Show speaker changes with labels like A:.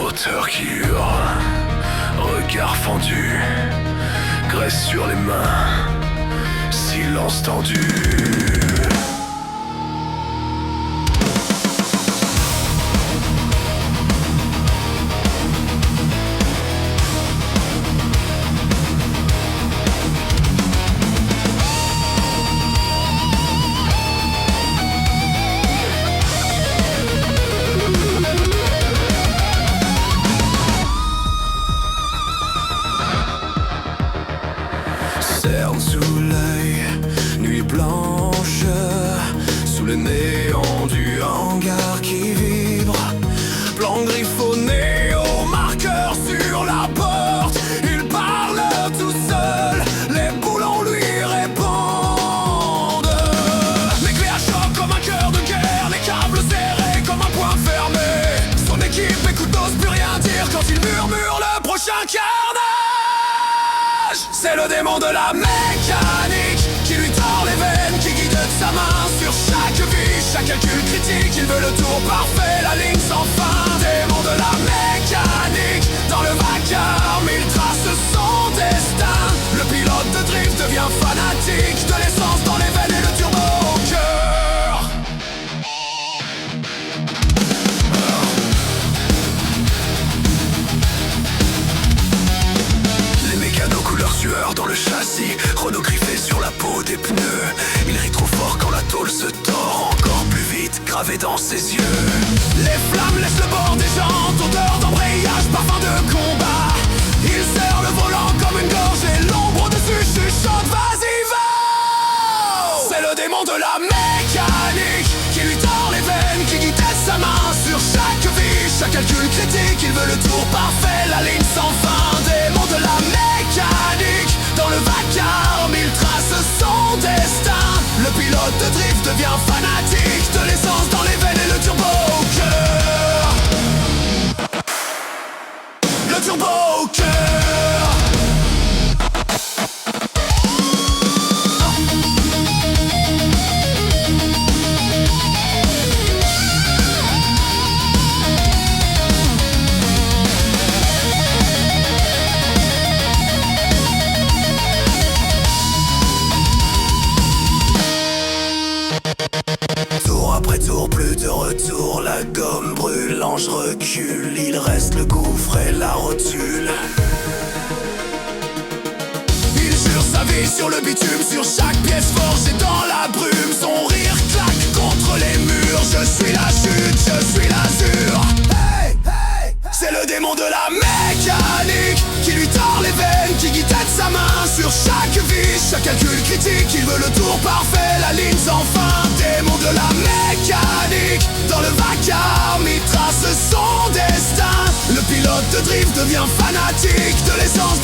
A: moteur qui hurle, regard fendu, graisse sur les mains, silence tendu. Cerne sous l'œil, nuit blanche, sous le néon du hangar qui vibre. Plan griffonné au marqueur sur la porte. Il parle tout seul, les boulons lui répondent. Les clés à choc comme un cœur de guerre, les câbles serrés comme un poing fermé. Son équipe écoute, n'ose plus rien dire quand il murmure le prochain carnage. C'est le démon de la mécanique qui lui tord les veines, qui guide de sa main sur chaque vie, chaque calcul critique. Il veut le tour parfait, la ligne sans fin. Démon de la mécanique, dans le vacarme il trace son destin. Le pilote de drift devient fanatique, de l'essence dans les veines et le turbo au cœur. Les mécanos couleur sueur dans le châssis, Renault griffé sur la peau des pneus. Il rit trop fort quand la tôle se tord, encore plus vite, gravé dans ses yeux. Les flammes laissent le bord des jantes, odeur d'embrayage, parfum de combat. Il serre le volant comme une gorge et l'ombre au-dessus chuchote, vas-y va. C'est le démon de la mécanique qui lui tord les veines, qui guide sa main sur chaque vie, chaque calcul critique. Il veut le tour parfait, la ligne sans fin. Démon de la mécanique, dans le vacarme il trace son destin. Le pilote de drift devient fanatique, de l'essence dans les veines et le turbo au cœur. Le turbo au cœur. Tour après tour, plus de retour, la gomme brûle, l'ange recule, il reste le gouffre et la rotule. Il jure sa vie sur le bitume, sur chaque pièce forgée dans la brume. Son rire claque contre les murs, je suis la chute, je suis l'azur. Hey, hey, c'est le démon de la mécanique qui lui tord les veines, qui guide de sa main sur chaque vie, chaque calcul critique. Il veut le tour parfait, la ligne sans fin. Démon de la mécanique, dans le vacarme il trace son destin. Le pilote de drift devient fanatique, de l'essence